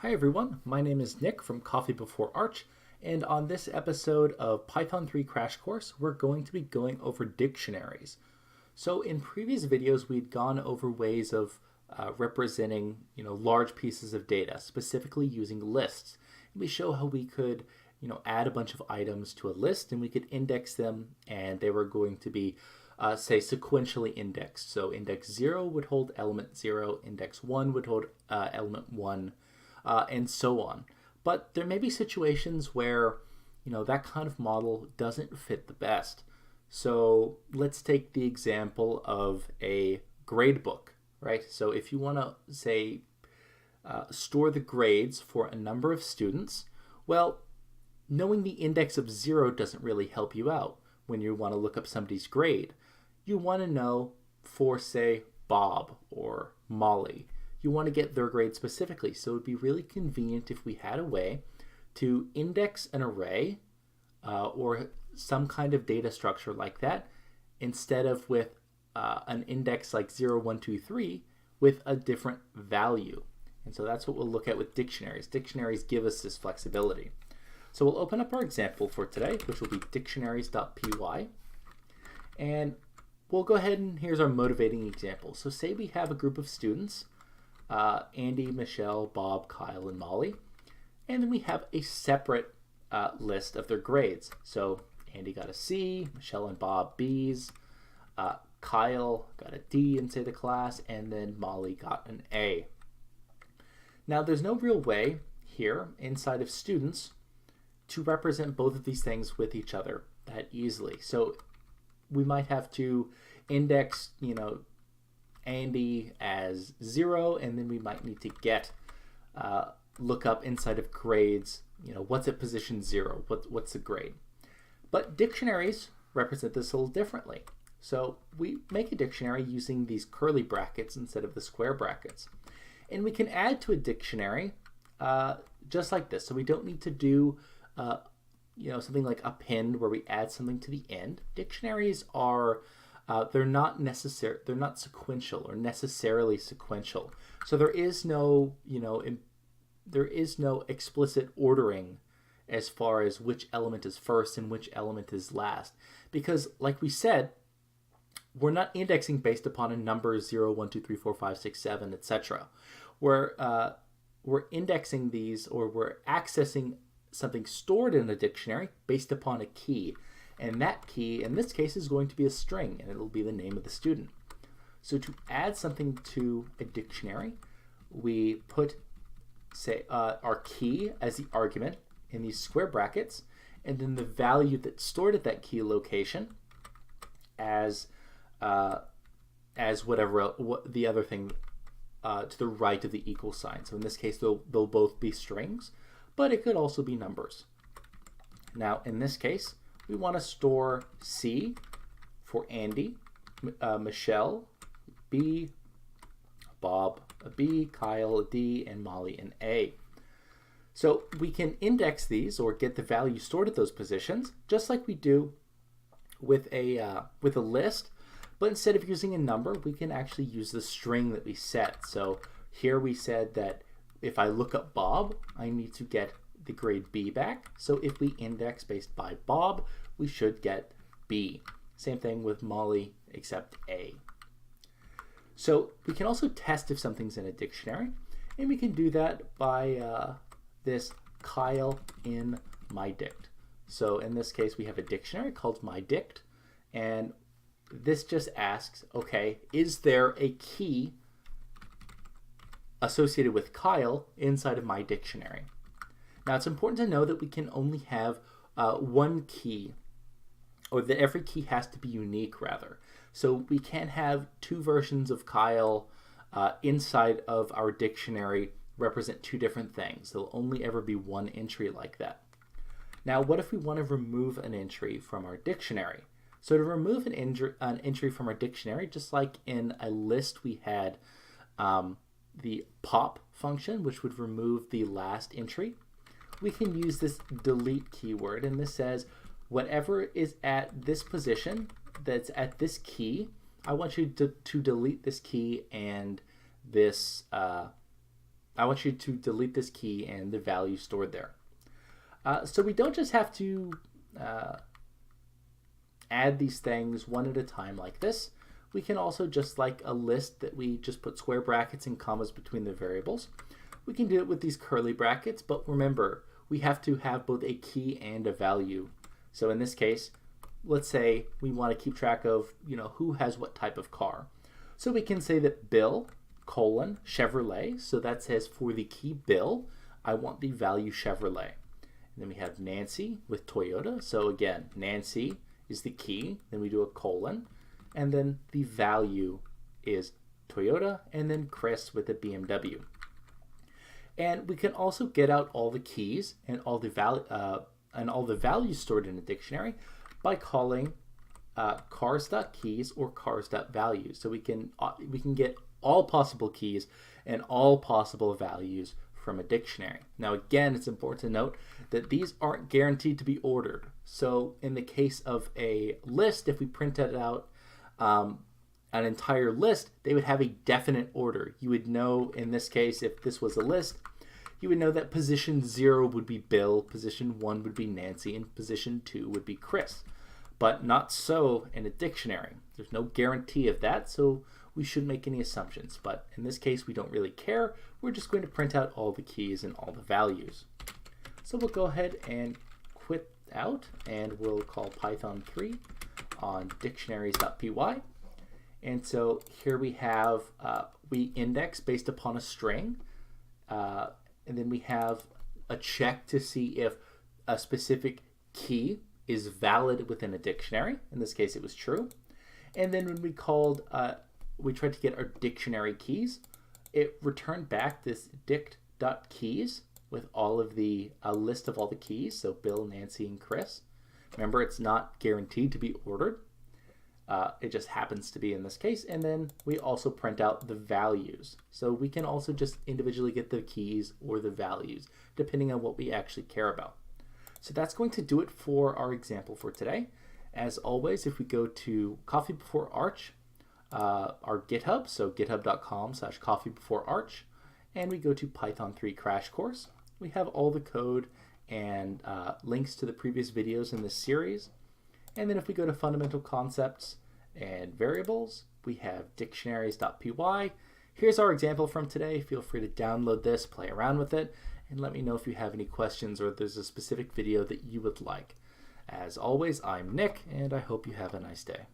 Hi everyone, my name is Nick from Coffee Before Arch, and on this episode of Python 3 Crash Course, we're going to be going over dictionaries. So in previous videos, we'd gone over ways of representing, large pieces of data, specifically using lists. And we show how we could, add a bunch of items to a list, and we could index them, and they were going to be say sequentially indexed. So index 0 would hold element 0, index 1 would hold element 1, and so on. But there may be situations where, that kind of model doesn't fit the best. So let's take the example of a grade book, right? So if you want to, say, store the grades for a number of students, well, knowing the index of 0 doesn't really help you out when you want to look up somebody's grade. You want to know for, say, Bob or Molly. You want to get their grade specifically. So it would be really convenient if we had a way to index an array or some kind of data structure like that instead of with an index like 0, 1, 2, 3 with a different value. And so that's what we'll look at with dictionaries. Dictionaries give us this flexibility. So we'll open up our example for today, which will be dictionaries.py. And we'll go ahead and here's our motivating example. So say we have a group of students, Andy, Michelle, Bob, Kyle, and Molly. And then we have a separate list of their grades. So Andy got a C, Michelle and Bob B's, Kyle got a D in, say, the class, and then Molly got an A. Now there's no real way here inside of students to represent both of these things with each other that easily. So we might have to index, Andy as 0, and then we might need to get look up inside of grades, what's at position 0, what's the grade. But dictionaries represent this a little differently. So we make a dictionary using these curly brackets instead of the square brackets. And we can add to a dictionary just like this. So we don't need to do something like append where we add something to the end. Dictionaries are they're not sequential or necessarily sequential. So there is no explicit ordering as far as which element is first and which element is last, because like we said, we're not indexing based upon a number 0, 1, 2, 3, 4, 5, 6, 7, etc. We're indexing these, or we're accessing something stored in a dictionary based upon a key. And that key, in this case, is going to be a string, and it'll be the name of the student. So to add something to a dictionary, we put, say, our key as the argument in these square brackets, and then the value that's stored at that key location as whatever the other thing to the right of the equal sign. So in this case, they'll both be strings, but it could also be numbers. Now, in this case, we want to store C for Andy, Michelle, B, Bob, a B, Kyle, a D, and Molly, an A. So we can index these or get the value stored at those positions, just like we do with a list. But instead of using a number, we can actually use the string that we set. So here we said that if I look up Bob, I need to get the grade B back. So if we index based by Bob, we should get B. Same thing with Molly, except A. So we can also test if something's in a dictionary, and we can do that by this Kyle in mydict. So in this case, we have a dictionary called mydict, and this just asks, okay, is there a key associated with Kyle inside of my dictionary? Now it's important to know that we can only have one key, or that every key has to be unique rather. So we can't have two versions of Kyle inside of our dictionary represent two different things. There'll only ever be one entry like that. Now what if we want to remove an entry from our dictionary? So to remove an entry from our dictionary, just like in a list we had the pop function, which would remove the last entry, we can use this delete keyword, and this says whatever is at this position that's at this key, I want you to delete this key and this I want you to delete this key and the value stored there. So we don't just have to add these things one at a time like this. We can also, just like a list that we just put square brackets and commas between the variables, we can do it with these curly brackets, but remember, we have to have both a key and a value. So in this case, let's say we want to keep track of, who has what type of car. So we can say that Bill, Chevrolet, so that says for the key Bill, I want the value Chevrolet. And then we have Nancy with Toyota, so again, Nancy is the key, then we do a colon, and then the value is Toyota, and then Chris with a BMW. And we can also get out all the keys and all the values stored in a dictionary by calling cars.keys or cars.values. So we can get all possible keys and all possible values from a dictionary. Now again, it's important to note that these aren't guaranteed to be ordered. So in the case of a list, if we printed out an entire list, they would have a definite order. You would know, in this case, if this was a list, you would know that position 0 would be Bill, position 1 would be Nancy, and position 2 would be Chris. But not so in a dictionary. There's no guarantee of that, so we shouldn't make any assumptions. But in this case, we don't really care. We're just going to print out all the keys and all the values. So we'll go ahead and quit out, and we'll call Python3 on dictionaries.py. And so here we have, we index based upon a string, and then we have a check to see if a specific key is valid within a dictionary. In this case, it was true. And then when we tried to get our dictionary keys, it returned back this dict.keys with all of the list of all the keys, so Bill, Nancy, and Chris. Remember, it's not guaranteed to be ordered. It just happens to be in this case. And then we also print out the values. So we can also just individually get the keys or the values, depending on what we actually care about. So that's going to do it for our example for today. As always, if we go to Coffee Before Arch, our GitHub, so github.com/coffeebeforearch, and we go to Python3 Crash Course, we have all the code and links to the previous videos in this series. And then if we go to Fundamental Concepts and Variables, we have dictionaries.py. Here's our example from today. Feel free to download this, play around with it, and let me know if you have any questions or if there's a specific video that you would like. As always, I'm Nick, and I hope you have a nice day.